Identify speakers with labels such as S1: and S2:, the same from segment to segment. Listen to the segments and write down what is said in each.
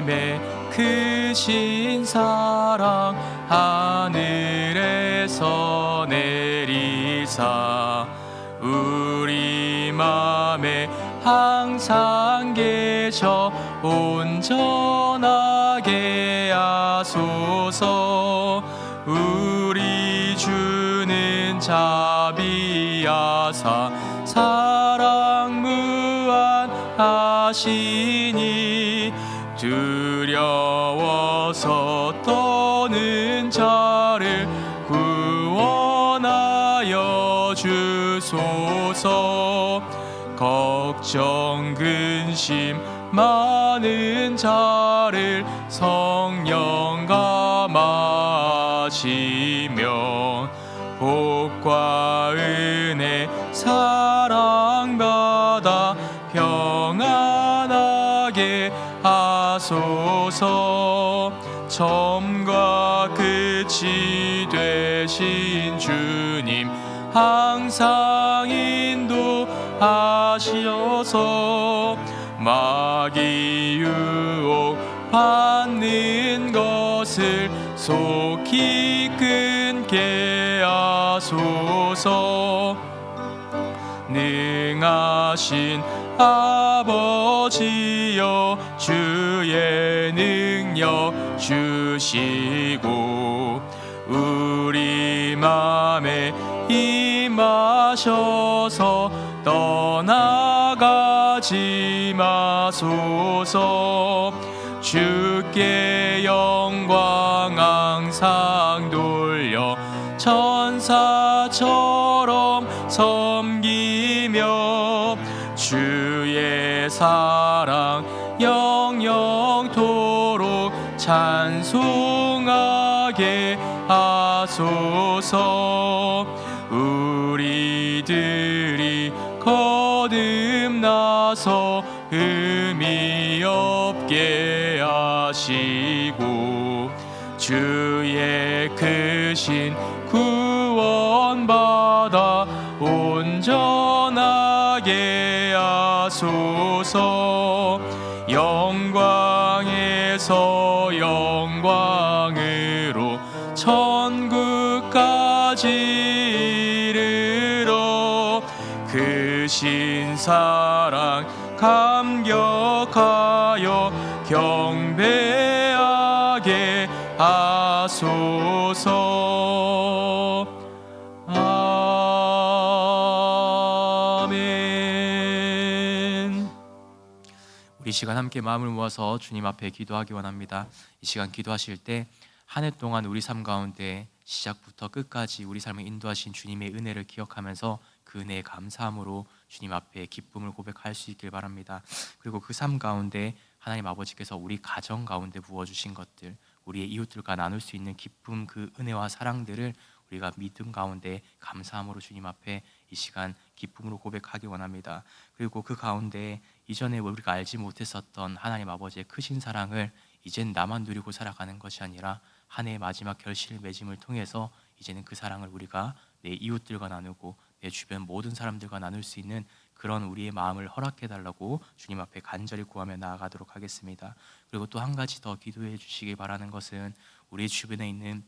S1: 주님의 크신 사랑 하늘에서 내리사 우리 맘에 항상 계셔 온전하게 하소서. 우리 주는 자비하사 사랑 무한하시니 두려워서 떠는 자를 구원하여 주소서. 걱정 근심 많은 자를 성령 감하시며 복과 은혜 사랑받아 평안하게 하소서. 처음과 끝이 되신 주님 항상 인도하시어서 마귀 유혹 받는 것을 속히 끊게 하소서. 능하신 아버지여 주의 능력 주시고 우리 맘에 임하셔서 떠나가지 마소서. 주께 영광 항상 돌려 천사처럼 섬기며 주의 사랑 영영토록 찬송하게 하소서. 우리들이 거듭나서 의미 없게 하시고 주의 크신 구원받아 온전하게 하소서. 영광에서 영광으로 천국까지 이르러 크신 사랑 감격하여 경배하게 하소서. 아멘. 우리 시간 함께 마음을 모아서 주님 앞에 기도하기 원합니다. 이 시간 기도하실 때 한 해 동안 우리 삶 가운데 시작부터 끝까지 우리 삶을 인도하신 주님의 은혜를 기억하면서 그 은혜에 감사함으로 주님 앞에 기쁨을 고백할 수 있길 바랍니다. 그리고 그 삶 가운데 하나님 아버지께서 우리 가정 가운데 부어주신 것들, 우리의 이웃들과 나눌 수 있는 기쁨, 그 은혜와 사랑들을 우리가 믿음 가운데 감사함으로 주님 앞에 이 시간 기쁨으로 고백하기 원합니다. 그리고 그 가운데 이전에 우리가 알지 못했었던 하나님 아버지의 크신 사랑을 이젠 나만 누리고 살아가는 것이 아니라 한 해의 마지막 결실 맺음을 통해서 이제는 그 사랑을 우리가 내 이웃들과 나누고 내 주변 모든 사람들과 나눌 수 있는 그런 우리의 마음을 허락해달라고 주님 앞에 간절히 구하며 나아가도록 하겠습니다. 그리고 또 한 가지 더 기도해 주시기 바라는 것은 우리 주변에 있는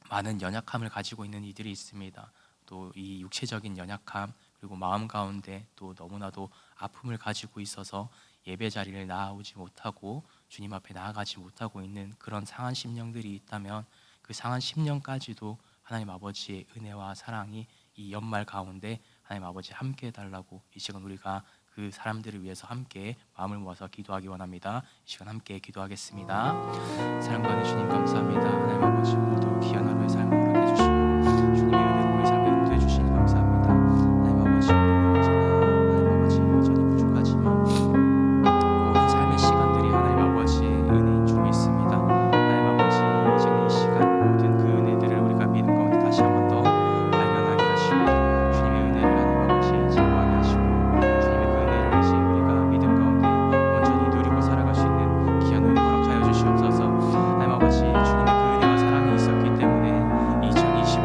S1: 많은 연약함을 가지고 있는 이들이 있습니다. 또 이 육체적인 연약함 그리고 마음 가운데 또 너무나도 아픔을 가지고 있어서 예배 자리를 나아오지 못하고 주님 앞에 나아가지 못하고 있는 그런 상한 심령들이 있다면 그 상한 심령까지도 하나님 아버지의 은혜와 사랑이 이 연말 가운데 하나님 아버지 함께 해달라고 이 시간 우리가 그 사람들을 위해서 함께 마음을 모아서 기도하기 원합니다. 이 시간 함께 기도하겠습니다. 사랑받는 주님 감사합니다. 하나님 아버지 오늘도 귀한 하루의 삶을 허락해 주시고 주님의 은혜로 우리 삶을 인도해 주시니 감사합니다. 하나님 아버지 하나님 아버지 여전히 부족하지만 모든 삶의 시간들이 하나님 아버지의 은혜인 줄 믿습니다. 하나님 아버지 이제는 이 시간 모든 그 은혜들을 우리가 믿음 가운데 다시 한 번 더 발견하게 하시고 주님의 은혜를 하나님 아버지 제거하게 하시고 주님의 그 은혜를 이제 우리가 믿음 가운데 온전히 누리고 살아갈 수 있는 귀한 은혜 허락하여 주시옵소서. 하나님 아버지 주님의 그 은혜와 사랑이 있었기 때문에 2020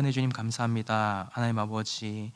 S1: 은혜 주님 감사합니다. 하나님 아버지,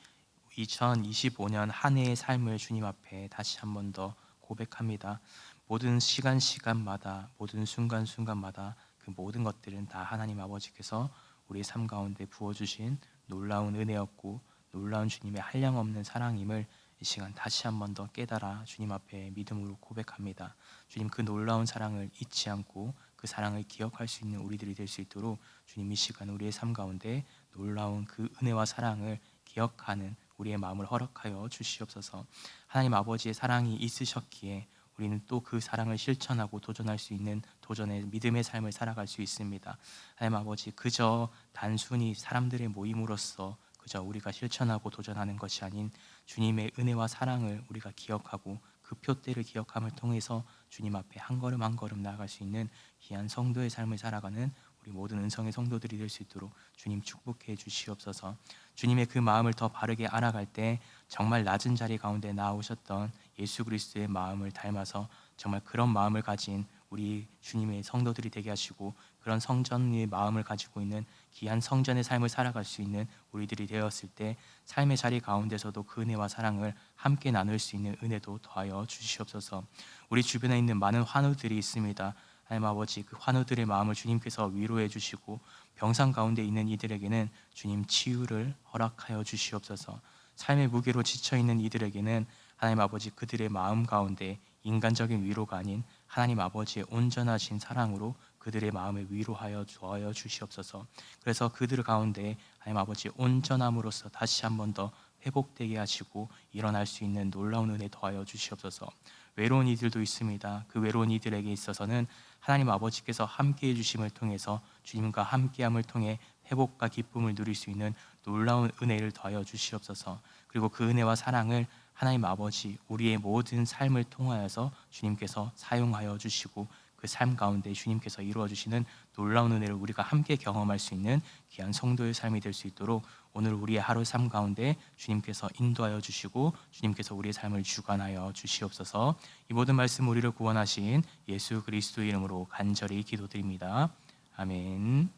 S1: 2025년 한 해의 삶을 주님 앞에 다시 한 번 더 고백합니다. 모든 시간마다, 모든 순간마다 그 모든 것들은 다 하나님 아버지께서 우리의 삶 가운데 부어주신 놀라운 은혜였고, 놀라운 주님의 한량없는 사랑임을 이 시간 다시 한 번 더 깨달아 주님 앞에 믿음으로 고백합니다. 주님, 그 놀라운 사랑을 잊지 않고 그 사랑을 기억할 수 있는 우리들이 될 수 있도록 주님, 이 시간 우리의 삶 가운데 놀라운 그 은혜와 사랑을 기억하는 우리의 마음을 허락하여 주시옵소서. 하나님 아버지의 사랑이 있으셨기에 우리는 또 그 사랑을 실천하고 도전할 수 있는 도전의 믿음의 삶을 살아갈 수 있습니다. 하나님 아버지, 그저 단순히 사람들의 모임으로서 그저 우리가 실천하고 도전하는 것이 아닌 주님의 은혜와 사랑을 우리가 기억하고 그 표대를 기억함을 통해서 주님 앞에 한 걸음 한 걸음 나아갈 수 있는 귀한 성도의 삶을 살아가는 우리 모든 은성의 성도들이 될 수 있도록 주님 축복해 주시옵소서. 주님의 그 마음을 더 바르게 알아갈 때 정말 낮은 자리 가운데 나오셨던 예수 그리스도의 마음을 닮아서 정말 그런 마음을 가진 우리 주님의 성도들이 되게 하시고, 그런 성전의 마음을 가지고 있는 귀한 성전의 삶을 살아갈 수 있는 우리들이 되었을 때 삶의 자리 가운데서도 그 은혜와 사랑을 함께 나눌 수 있는 은혜도 더하여 주시옵소서. 우리 주변에 있는 많은 환우들이 있습니다. 하나님 아버지, 그 환우들의 마음을 주님께서 위로해 주시고 병상 가운데 있는 이들에게는 주님 치유를 허락하여 주시옵소서. 삶의 무게로 지쳐있는 이들에게는 하나님 아버지, 그들의 마음 가운데 인간적인 위로가 아닌 하나님 아버지의 온전하신 사랑으로 그들의 마음을 위로하여 주어 주시옵소서. 그래서 그들 가운데 하나님 아버지 온전함으로써 다시 한 번 더 회복되게 하시고 일어날 수 있는 놀라운 은혜 더하여 주시옵소서. 외로운 이들도 있습니다. 그 외로운 이들에게 있어서는 하나님 아버지께서 함께해 주심을 통해서 주님과 함께함을 통해 회복과 기쁨을 누릴 수 있는 놀라운 은혜를 더하여 주시옵소서. 그리고 그 은혜와 사랑을 하나님 아버지 우리의 모든 삶을 통하여서 주님께서 사용하여 주시고 그 삶 가운데 주님께서 이루어 주시는 놀라운 은혜를 우리가 함께 경험할 수 있는 귀한 성도의 삶이 될 수 있도록 오늘 우리의 하루 삶 가운데 주님께서 인도하여 주시고 주님께서 우리의 삶을 주관하여 주시옵소서. 이 모든 말씀 우리를 구원하신 예수 그리스도 이름으로 간절히 기도드립니다. 아멘.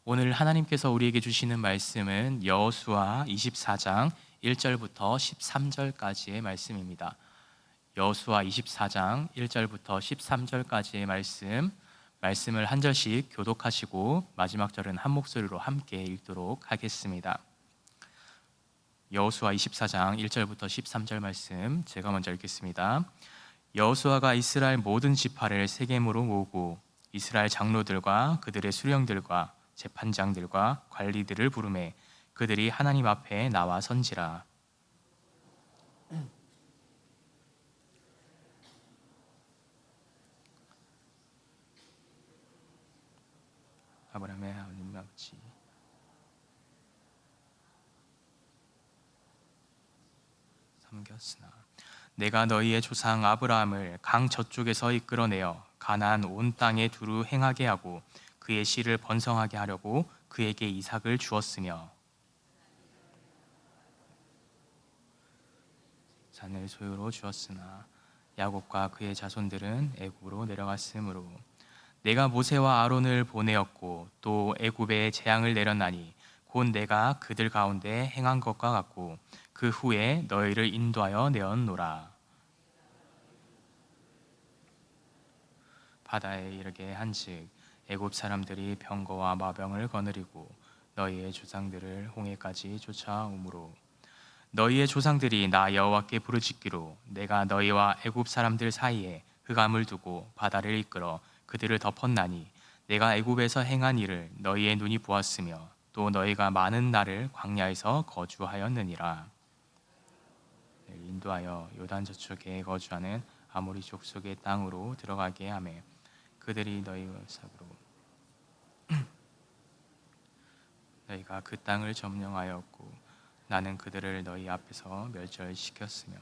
S1: 오늘 하나님께서 우리에게 주시는 말씀은 여호수아 24장 1절부터 13절까지의 말씀입니다. 여호수아 24장 1절부터 13절까지의 말씀을 한 절씩 교독하시고 마지막 절은 한 목소리로 함께 읽도록 하겠습니다. 여호수아 24장 1절부터 13절 말씀 제가 먼저 읽겠습니다. 여호수아가 이스라엘 모든 지파를 세겜으로 모으고 이스라엘 장로들과 그들의 수령들과 재판장들과 관리들을 부르매 그들이 하나님 앞에 나와 선지라. 아브라함의 하나님 아버지, 섬겼으나 내가 너희의 조상 아브라함을 강 저쪽에서 이끌어내어 가나안 온 땅에 두루 행하게 하고 그의 씨를 번성하게 하려고 그에게 이삭을 주었으며 산을 소유로 주었으나 야곱과 그의 자손들은 애굽으로 내려갔으므로 내가 모세와 아론을 보내었고 또 애굽에 재앙을 내렸나니 곧 내가 그들 가운데 행한 것과 같고 그 후에 너희를 인도하여 내었노라. 바다에 이르게 한즉 애굽 사람들이 병거와 마병을 거느리고 너희의 조상들을 홍해까지 쫓아오므로 너희의 조상들이 나 여호와께 부르짖기로 내가 너희와 애굽 사람들 사이에 흑암을 두고 바다를 이끌어 그들을 덮었나니 내가 애굽에서 행한 일을 너희의 눈이 보았으며 또 너희가 많은 날을 광야에서 거주하였느니라. 인도하여 요단 저쪽에 거주하는 아모리 족속의 땅으로 들어가게 하매 그들이 너희와 삭으로 너희가 그 땅을 점령하였고 나는 그들을 너희 앞에서 멸절시켰으며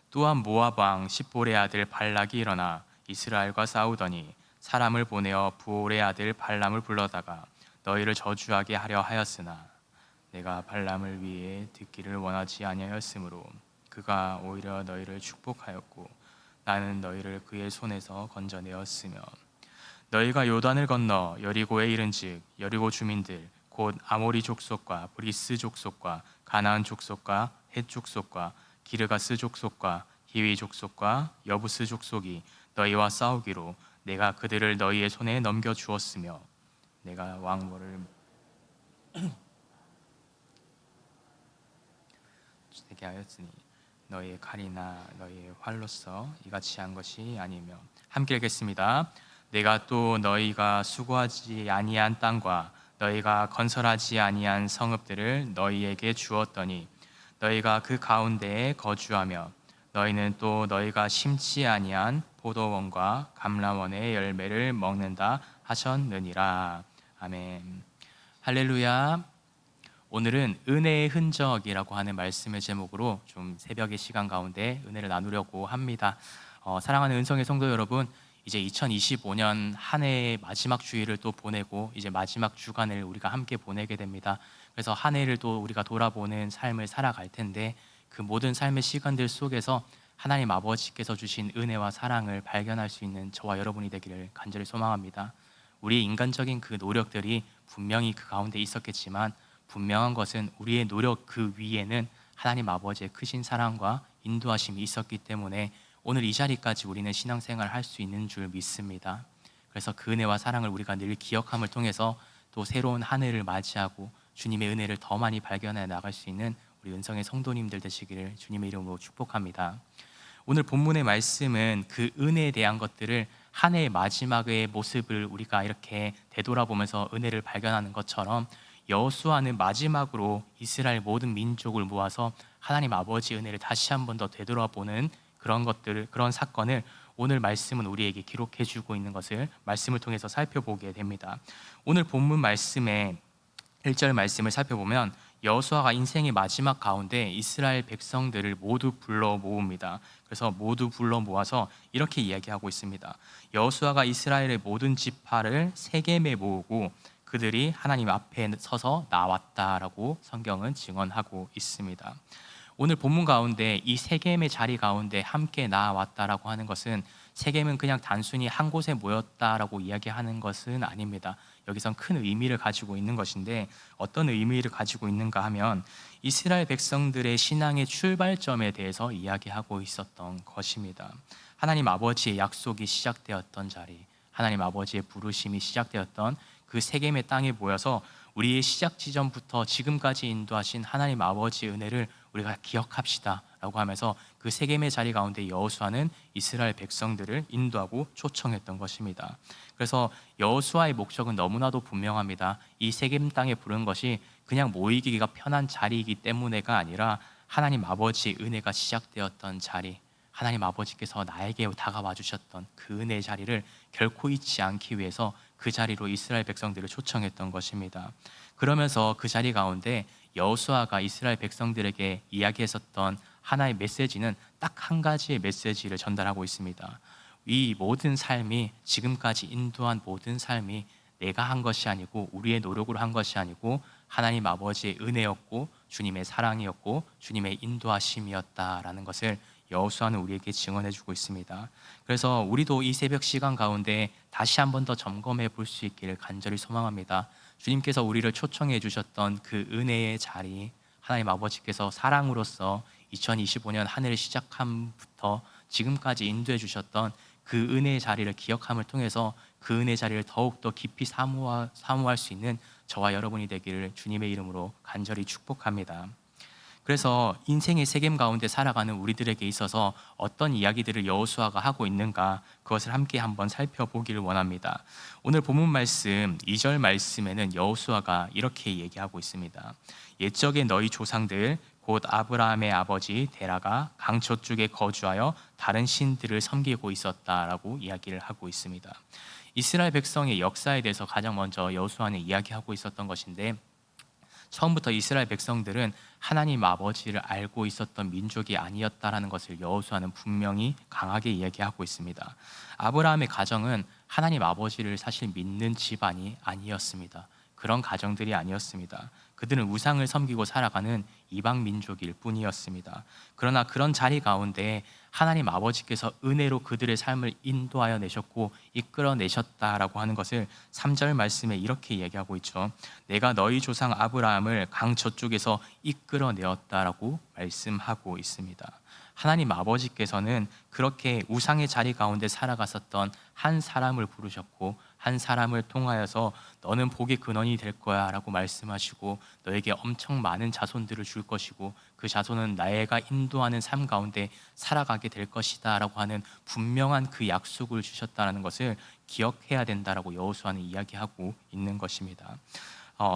S1: 또한 모압 왕 십볼의 아들 발락이 일어나 이스라엘과 싸우더니 사람을 보내어 부올의 아들 발람을 불러다가 너희를 저주하게 하려 하였으나 내가 발람을 위해 듣기를 원하지 아니하였으므로 그가 오히려 너희를 축복하였고 나는 너희를 그의 손에서 건져내었으며 너희가 요단을 건너 여리고에 이른즉 여리고 주민들 곧 아모리 족속과 브리스 족속과 가나안 족속과 헷 족속과 기르가스 족속과 히위 족속과 여부스 족속이 너희와 싸우기로 내가 그들을 너희의 손에 넘겨 주었으며 내가 왕모를 되게 하였으니 너희의 칼이나 너희의 활로서 이같이 한 것이 아니며. 함께 읽겠습니다. 내가 또 너희가 수고하지 아니한 땅과 너희가 건설하지 아니한 성읍들을 너희에게 주었더니 너희가 그 가운데에 거주하며 너희는 또 너희가 심지 아니한 포도원과 감람원의 열매를 먹는다 하셨느니라. 아멘. 할렐루야. 오늘은 은혜의 흔적이라고 하는 말씀의 제목으로 좀 새벽의 시간 가운데 은혜를 나누려고 합니다. 사랑하는 은성의 성도 여러분, 이제 2025년 한 해의 마지막 주일을 또 보내고 이제 마지막 주간을 우리가 함께 보내게 됩니다. 그래서 한 해를 또 우리가 돌아보는 삶을 살아갈 텐데 그 모든 삶의 시간들 속에서 하나님 아버지께서 주신 은혜와 사랑을 발견할 수 있는 저와 여러분이 되기를 간절히 소망합니다. 우리의 인간적인 그 노력들이 분명히 그 가운데 있었겠지만 분명한 것은 우리의 노력 그 위에는 하나님 아버지의 크신 사랑과 인도하심이 있었기 때문에 오늘 이 자리까지 우리는 신앙생활을 할 수 있는 줄 믿습니다. 그래서 그 은혜와 사랑을 우리가 늘 기억함을 통해서 또 새로운 한 해를 맞이하고 주님의 은혜를 더 많이 발견해 나갈 수 있는 우리 은성의 성도님들 되시기를 주님의 이름으로 축복합니다. 오늘 본문의 말씀은 그 은혜에 대한 것들을 한 해의 마지막의 모습을 우리가 이렇게 되돌아보면서 은혜를 발견하는 것처럼 여호수아는 마지막으로 이스라엘 모든 민족을 모아서 하나님 아버지의 은혜를 다시 한 번 더 되돌아보는 그런 것들을, 그런 사건을 오늘 말씀은 우리에게 기록해 주고 있는 것을 말씀을 통해서 살펴보게 됩니다. 오늘 본문 말씀의 1절 말씀을 살펴보면 여호수아가 인생의 마지막 가운데 이스라엘 백성들을 모두 불러 모읍니다. 그래서 모두 불러 모아서 이렇게 이야기하고 있습니다. 여호수아가 이스라엘의 모든 지파를 세겜에 모으고 그들이 하나님 앞에 서서 나왔다라고 성경은 증언하고 있습니다. 오늘 본문 가운데 이 세겜의 자리 가운데 함께 나왔다라고 하는 것은 세겜은 그냥 단순히 한 곳에 모였다라고 이야기하는 것은 아닙니다. 여기선 큰 의미를 가지고 있는 것인데 어떤 의미를 가지고 있는가 하면 이스라엘 백성들의 신앙의 출발점에 대해서 이야기하고 있었던 것입니다. 하나님 아버지의 약속이 시작되었던 자리, 하나님 아버지의 부르심이 시작되었던 그 세겜의 땅에 모여서 우리의 시작 지점부터 지금까지 인도하신 하나님 아버지의 은혜를 우리가 기억합시다 라고 하면서 그 세겜의 자리 가운데 여호수아는 이스라엘 백성들을 인도하고 초청했던 것입니다. 그래서 여호수아의 목적은 너무나도 분명합니다. 이 세겜 땅에 부른 것이 그냥 모이기가 편한 자리이기 때문에가 아니라 하나님 아버지의 은혜가 시작되었던 자리, 하나님 아버지께서 나에게 다가와 주셨던 그 은혜의 자리를 결코 잊지 않기 위해서 그 자리로 이스라엘 백성들을 초청했던 것입니다. 그러면서 그 자리 가운데 여호수아가 이스라엘 백성들에게 이야기했었던 하나의 메시지는 딱 한 가지의 메시지를 전달하고 있습니다. 이 모든 삶이, 지금까지 인도한 모든 삶이 내가 한 것이 아니고 우리의 노력으로 한 것이 아니고 하나님 아버지의 은혜였고 주님의 사랑이었고 주님의 인도하심이었다라는 것을 여호수아는 우리에게 증언해주고 있습니다. 그래서 우리도 이 새벽 시간 가운데 다시 한 번 더 점검해 볼 수 있기를 간절히 소망합니다. 주님께서 우리를 초청해 주셨던 그 은혜의 자리, 하나님 아버지께서 사랑으로서 2025년 한 해를 시작함부터 지금까지 인도해 주셨던 그 은혜의 자리를 기억함을 통해서 그 은혜의 자리를 더욱더 깊이 사모할 수 있는 저와 여러분이 되기를 주님의 이름으로 간절히 축복합니다. 그래서 인생의 세겜 가운데 살아가는 우리들에게 있어서 어떤 이야기들을 여호수아가 하고 있는가, 그것을 함께 한번 살펴보기를 원합니다. 오늘 본문 말씀 2절 말씀에는 여호수아가 이렇게 얘기하고 있습니다. 옛적에 너희 조상들 곧 아브라함의 아버지 데라가 강 저쪽에 거주하여 다른 신들을 섬기고 있었다라고 이야기를 하고 있습니다. 이스라엘 백성의 역사에 대해서 가장 먼저 여호수아는 이야기하고 있었던 것인데, 처음부터 이스라엘 백성들은 하나님 아버지를 알고 있었던 민족이 아니었다라는 것을 여호수아는 분명히 강하게 이야기하고 있습니다. 아브라함의 가정은 하나님 아버지를 사실 믿는 집안이 아니었습니다. 그런 가정들이 아니었습니다. 그들은 우상을 섬기고 살아가는 이방 민족일 뿐이었습니다. 그러나 그런 자리 가운데 하나님 아버지께서 은혜로 그들의 삶을 인도하여 내셨고 이끌어 내셨다라고 하는 것을 3절 말씀에 이렇게 얘기하고 있죠. 내가 너희 조상 아브라함을 강 저쪽에서 이끌어 내었다라고 말씀하고 있습니다. 하나님 아버지께서는 그렇게 우상의 자리 가운데 살아갔었던 한 사람을 부르셨고 한 사람을 통하여서 너는 복의 근원이 될 거야 라고 말씀하시고 너에게 엄청 많은 자손들을 줄 것이고 그 자손은 나애가 인도하는 삶 가운데 살아가게 될 것이다 라고 하는 분명한 그 약속을 주셨다는 것을 기억해야 된다라고 여호수아는 이야기하고 있는 것입니다.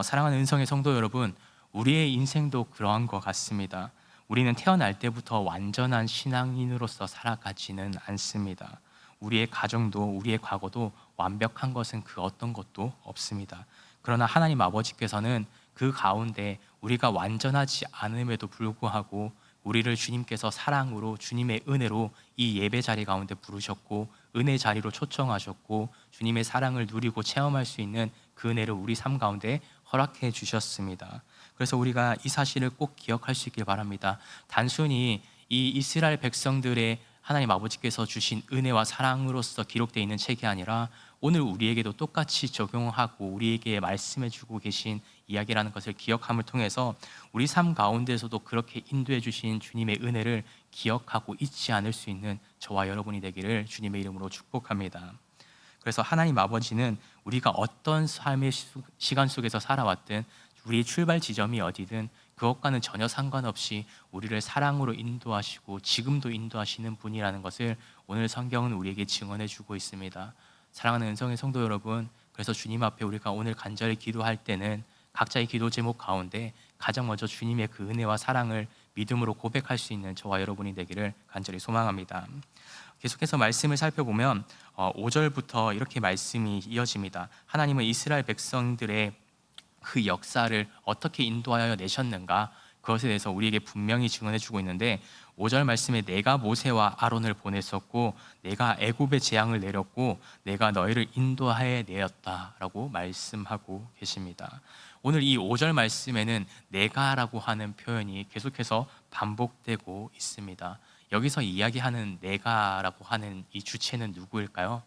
S1: 사랑하는 은성의 성도 여러분, 우리의 인생도 그러한 것 같습니다. 우리는 태어날 때부터 완전한 신앙인으로서 살아가지는 않습니다. 우리의 가정도 우리의 과거도 완벽한 것은 그 어떤 것도 없습니다. 그러나 하나님 아버지께서는 그 가운데 우리가 완전하지 않음에도 불구하고 우리를 주님께서 사랑으로 주님의 은혜로 이 예배 자리 가운데 부르셨고 은혜 자리로 초청하셨고 주님의 사랑을 누리고 체험할 수 있는 그 은혜를 우리 삶 가운데 허락해 주셨습니다. 그래서 우리가 이 사실을 꼭 기억할 수 있길 바랍니다. 단순히 이 이스라엘 백성들의 하나님 아버지께서 주신 은혜와 사랑으로서 기록되어 있는 책이 아니라 오늘 우리에게도 똑같이 적용하고 우리에게 말씀해 주고 계신 이야기라는 것을 기억함을 통해서 우리 삶 가운데서도 그렇게 인도해 주신 주님의 은혜를 기억하고 잊지 않을 수 있는 저와 여러분이 되기를 주님의 이름으로 축복합니다. 그래서 하나님 아버지는 우리가 어떤 삶의 시간 속에서 살아왔든 우리의 출발 지점이 어디든 그것과는 전혀 상관없이 우리를 사랑으로 인도하시고 지금도 인도하시는 분이라는 것을 오늘 성경은 우리에게 증언해 주고 있습니다. 사랑하는 은성의 성도 여러분, 그래서 주님 앞에 우리가 오늘 간절히 기도할 때는 각자의 기도 제목 가운데 가장 먼저 주님의 그 은혜와 사랑을 믿음으로 고백할 수 있는 저와 여러분이 되기를 간절히 소망합니다. 계속해서 말씀을 살펴보면 5절부터 이렇게 말씀이 이어집니다. 하나님은 이스라엘 백성들의 그 역사를 어떻게 인도하여 내셨는가, 그것에 대해서 우리에게 분명히 증언해 주고 있는데 5절 말씀에 내가 모세와 아론을 보냈었고 내가 애굽의 재앙을 내렸고 내가 너희를 인도하여 내었다라고 말씀하고 계십니다. 오늘 이 5절 말씀에는 내가라고 하는 표현이 계속해서 반복되고 있습니다. 여기서 이야기하는 내가라고 하는 이 주체는 누구일까요?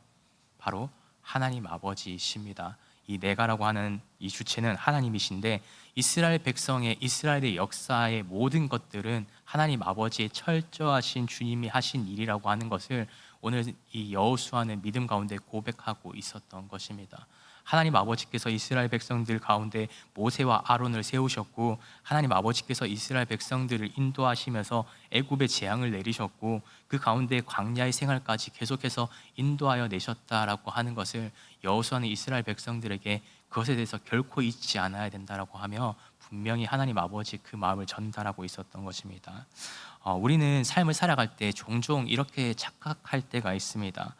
S1: 바로 하나님 아버지이십니다. 이 내가라고 하는 이 주체는 하나님이신데 이스라엘 백성의 이스라엘의 역사의 모든 것들은 하나님 아버지의 철저하신 주님이 하신 일이라고 하는 것을 오늘 이 여호수아는 믿음 가운데 고백하고 있었던 것입니다. 하나님 아버지께서 이스라엘 백성들 가운데 모세와 아론을 세우셨고 하나님 아버지께서 이스라엘 백성들을 인도하시면서 애굽의 재앙을 내리셨고 그 가운데 광야의 생활까지 계속해서 인도하여 내셨다라고 하는 것을 여호수아는 이스라엘 백성들에게 그것에 대해서 결코 잊지 않아야 된다라고 하며 분명히 하나님 아버지 그 마음을 전달하고 있었던 것입니다. 우리는 삶을 살아갈 때 종종 이렇게 착각할 때가 있습니다.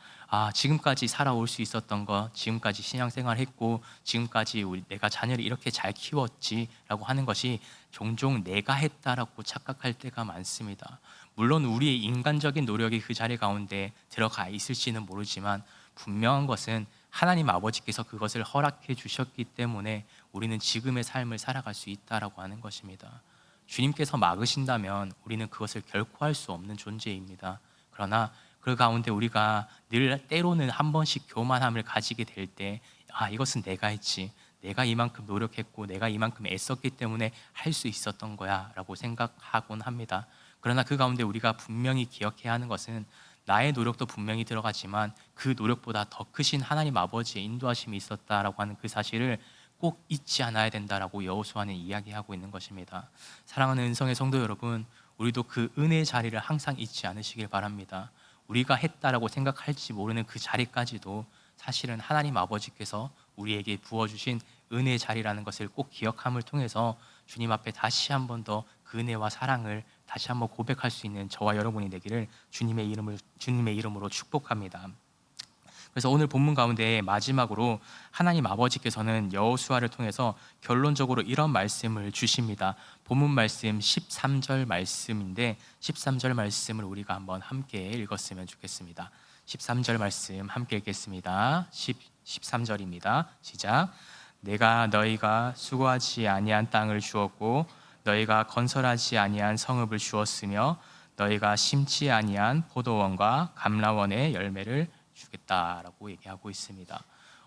S1: 지금까지 살아올 수 있었던 것, 지금까지 신앙생활 했고 지금까지 내가 자녀를 이렇게 잘 키웠지라고 하는 것이 종종 내가 했다라고 착각할 때가 많습니다. 물론 우리의 인간적인 노력이 그 자리 가운데 들어가 있을지는 모르지만 분명한 것은 하나님 아버지께서 그것을 허락해 주셨기 때문에 우리는 지금의 삶을 살아갈 수 있다라고 하는 것입니다. 주님께서 막으신다면 우리는 그것을 결코 할 수 없는 존재입니다. 그러나 그 가운데 우리가 늘 때로는 한 번씩 교만함을 가지게 될 때 이것은 내가 했지, 내가 이만큼 노력했고 내가 이만큼 애썼기 때문에 할 수 있었던 거야 라고 생각하곤 합니다. 그러나 그 가운데 우리가 분명히 기억해야 하는 것은 나의 노력도 분명히 들어가지만 그 노력보다 더 크신 하나님 아버지의 인도하심이 있었다라고 하는 그 사실을 꼭 잊지 않아야 된다라고 여호수아는 이야기하고 있는 것입니다. 사랑하는 은성의 성도 여러분, 우리도 그 은혜의 자리를 항상 잊지 않으시길 바랍니다. 우리가 했다라고 생각할지 모르는 그 자리까지도 사실은 하나님 아버지께서 우리에게 부어주신 은혜의 자리라는 것을 꼭 기억함을 통해서 주님 앞에 다시 한 번 더 그 은혜와 사랑을 다시 한번 고백할 수 있는 저와 여러분이 되기를 주님의 이름으로 축복합니다. 그래서 오늘 본문 가운데 마지막으로 하나님 아버지께서는 여호수아를 통해서 결론적으로 이런 말씀을 주십니다. 본문 말씀 13절 말씀인데 13절 말씀을 우리가 한번 함께 읽었으면 좋겠습니다. 13절 말씀 함께 읽겠습니다. 13절입니다. 시작. 내가 너희가 수고하지 아니한 땅을 주었고 너희가 건설하지 아니한 성읍을 주었으며 너희가 심지 아니한 포도원과 감람원의 열매를 주겠다라고 얘기하고 있습니다.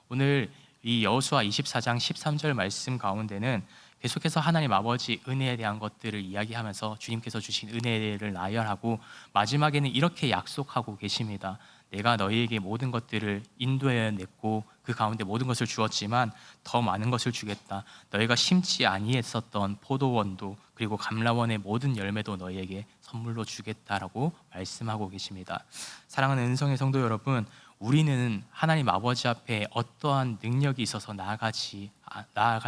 S1: 오늘 이 여호수아 24장 13절 말씀 가운데는 계속해서 하나님 아버지 은혜에 대한 것들을 이야기하면서 주님께서 주신 은혜를 나열하고 마지막에는 이렇게 약속하고 계십니다. 내가 너희에게 모든 것들을 인도해 냈고 그 가운데 모든 것을 주었지만 더 많은 것을 주겠다. 너희가 심지 아니했었던 포도원도 그리고 감람원의 모든 열매도 너희에게 선물로 주겠다라고 말씀하고 계십니다. 사랑하는 은성의 성도 여러분, 우리는 하나님 아버지 앞에 어떠한 능력이 있어서 나아갈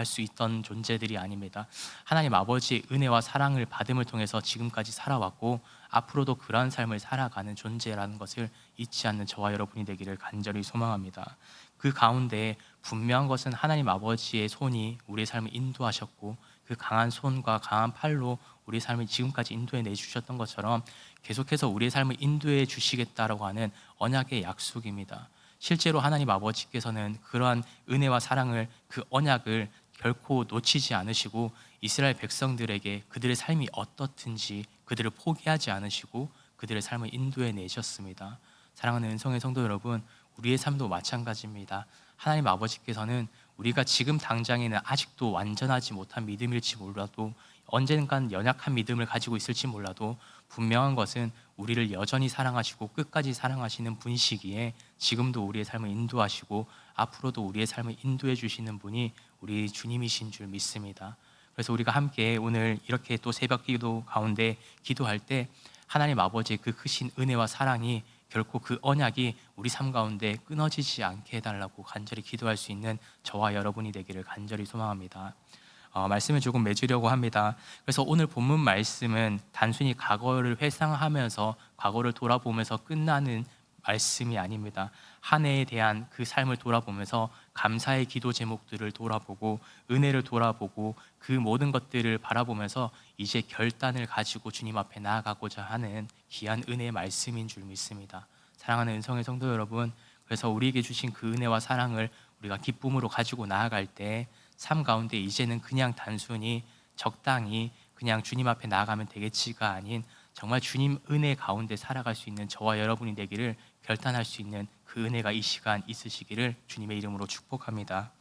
S1: 수 있던 존재들이 아닙니다. 하나님 아버지의 은혜와 사랑을 받음을 통해서 지금까지 살아왔고 앞으로도 그러한 삶을 살아가는 존재라는 것을 잊지 않는 저와 여러분이 되기를 간절히 소망합니다. 그 가운데 분명한 것은 하나님 아버지의 손이 우리의 삶을 인도하셨고 그 강한 손과 강한 팔로 우리의 삶을 지금까지 인도해 내주셨던 것처럼 계속해서 우리의 삶을 인도해 주시겠다라고 하는 언약의 약속입니다. 실제로 하나님 아버지께서는 그러한 은혜와 사랑을, 그 언약을 결코 놓치지 않으시고 이스라엘 백성들에게 그들의 삶이 어떻든지 그들을 포기하지 않으시고 그들의 삶을 인도해 내셨습니다. 사랑하는 은성의 성도 여러분, 우리의 삶도 마찬가지입니다. 하나님 아버지께서는 우리가 지금 당장에는 아직도 완전하지 못한 믿음일지 몰라도 언젠간 연약한 믿음을 가지고 있을지 몰라도 분명한 것은 우리를 여전히 사랑하시고 끝까지 사랑하시는 분이시기에 지금도 우리의 삶을 인도하시고 앞으로도 우리의 삶을 인도해 주시는 분이 우리 주님이신 줄 믿습니다. 그래서 우리가 함께 오늘 이렇게 또 새벽 기도 가운데 기도할 때 하나님 아버지의 그 크신 은혜와 사랑이 결코 그 언약이 우리 삶 가운데 끊어지지 않게 해달라고 간절히 기도할 수 있는 저와 여러분이 되기를 간절히 소망합니다. 말씀을 조금 맺으려고 합니다. 그래서 오늘 본문 말씀은 단순히 과거를 회상하면서 과거를 돌아보면서 끝나는 말씀이 아닙니다. 한 해에 대한 그 삶을 돌아보면서 감사의 기도 제목들을 돌아보고 은혜를 돌아보고 그 모든 것들을 바라보면서 이제 결단을 가지고 주님 앞에 나아가고자 하는 귀한 은혜의 말씀인 줄 믿습니다. 사랑하는 은성의 성도 여러분, 그래서 우리에게 주신 그 은혜와 사랑을 우리가 기쁨으로 가지고 나아갈 때 삶 가운데 이제는 그냥 단순히 적당히 그냥 주님 앞에 나아가면 되겠지가 아닌 정말 주님 은혜 가운데 살아갈 수 있는 저와 여러분이 되기를 결단할 수 있는 그 은혜가 이 시간 있으시기를 주님의 이름으로 축복합니다.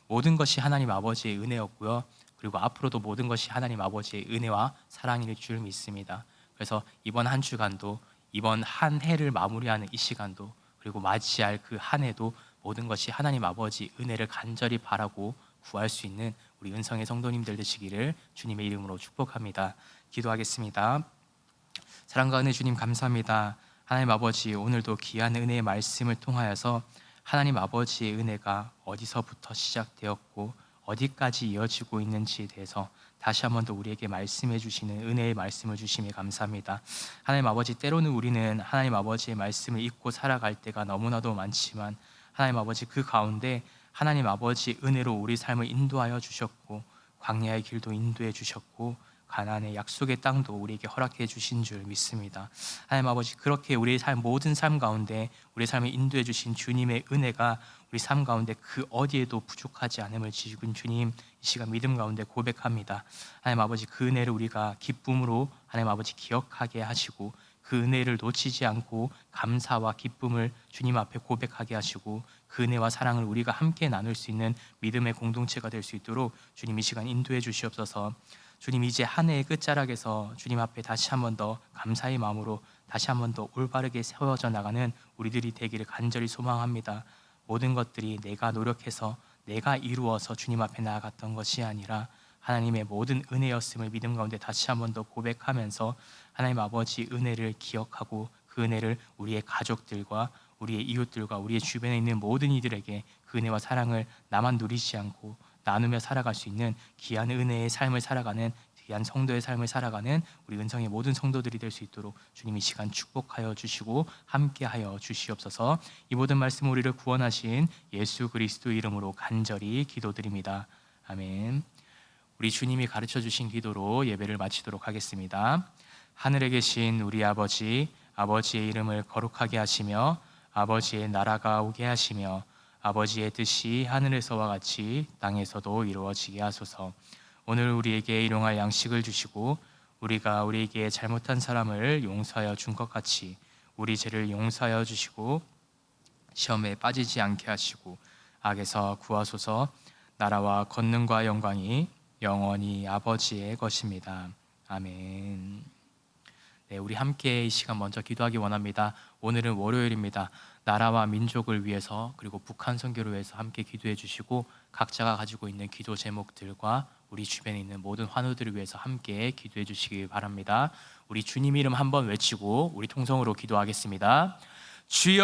S1: 모든 것이 하나님 아버지의 은혜였고요. 그리고 앞으로도 모든 것이 하나님 아버지의 은혜와 사랑일 줄 믿습니다. 그래서 이번 한 주간도 이번 한 해를 마무리하는 이 시간도 그리고 맞이할 그 한 해도 모든 것이 하나님 아버지 은혜를 간절히 바라고 구할 수 있는 우리 은성의 성도님들 되시기를 주님의 이름으로 축복합니다. 기도하겠습니다. 사랑과 은혜 주님 감사합니다. 하나님 아버지, 오늘도 귀한 은혜의 말씀을 통하여서 하나님 아버지의 은혜가 어디서부터 시작되었고 어디까지 이어지고 있는지에 대해서 다시 한 번 더 우리에게 말씀해 주시는 은혜의 말씀을 주심에 감사합니다. 하나님 아버지, 때로는 우리는 하나님 아버지의 말씀을 잊고 살아갈 때가 너무나도 많지만 하나님 아버지, 그 가운데 하나님 아버지 은혜로 우리 삶을 인도하여 주셨고 광야의 길도 인도해 주셨고 가나안의 약속의 땅도 우리에게 허락해 주신 줄 믿습니다. 하나님 아버지, 그렇게 우리의 모든 삶 가운데 우리의 삶을 인도해 주신 주님의 은혜가 우리 삶 가운데 그 어디에도 부족하지 않음을 지금 주님 이 시간 믿음 가운데 고백합니다. 하나님 아버지, 그 은혜를 우리가 기쁨으로 하나님 아버지 기억하게 하시고 그 은혜를 놓치지 않고 감사와 기쁨을 주님 앞에 고백하게 하시고 그 은혜와 사랑을 우리가 함께 나눌 수 있는 믿음의 공동체가 될 수 있도록 주님 이 시간 인도해 주시옵소서. 주님, 이제 한 해의 끝자락에서 주님 앞에 다시 한 번 더 감사의 마음으로 다시 한 번 더 올바르게 세워져 나가는 우리들이 되기를 간절히 소망합니다. 모든 것들이 내가 노력해서 내가 이루어서 주님 앞에 나아갔던 것이 아니라 하나님의 모든 은혜였음을 믿음 가운데 다시 한 번 더 고백하면서 하나님 아버지 은혜를 기억하고 그 은혜를 우리의 가족들과 우리의 이웃들과 우리의 주변에 있는 모든 이들에게 그 은혜와 사랑을 나만 누리지 않고 나누며 살아갈 수 있는 귀한 은혜의 삶을 살아가는 귀한 성도의 삶을 살아가는 우리 은성의 모든 성도들이 될 수 있도록 주님 이 시간 축복하여 주시고 함께하여 주시옵소서. 이 모든 말씀 우리를 구원하신 예수 그리스도 이름으로 간절히 기도드립니다. 아멘. 우리 주님이 가르쳐 주신 기도로 예배를 마치도록 하겠습니다. 하늘에 계신 우리 아버지, 아버지의 이름을 거룩하게 하시며 아버지의 나라가 오게 하시며 아버지의 뜻이 하늘에서와 같이 땅에서도 이루어지게 하소서. 오늘 우리에게 일용할 양식을 주시고 우리가 우리에게 잘못한 사람을 용서하여 준 것 같이 우리 죄를 용서하여 주시고 시험에 빠지지 않게 하시고 악에서 구하소서. 나라와 권능과 영광이 영원히 아버지의 것입니다. 아멘. 네, 우리 함께 이 시간 먼저 기도하기 원합니다. 오늘은 월요일입니다. 나라와 민족을 위해서 그리고 북한 선교를 위해서 함께 기도해 주시고 각자가 가지고 있는 기도 제목들과 우리 주변에 있는 모든 환우들을 위해서 함께 기도해 주시기 바랍니다. 우리 주님 이름 한번 외치고 우리 통성으로 기도하겠습니다. 주여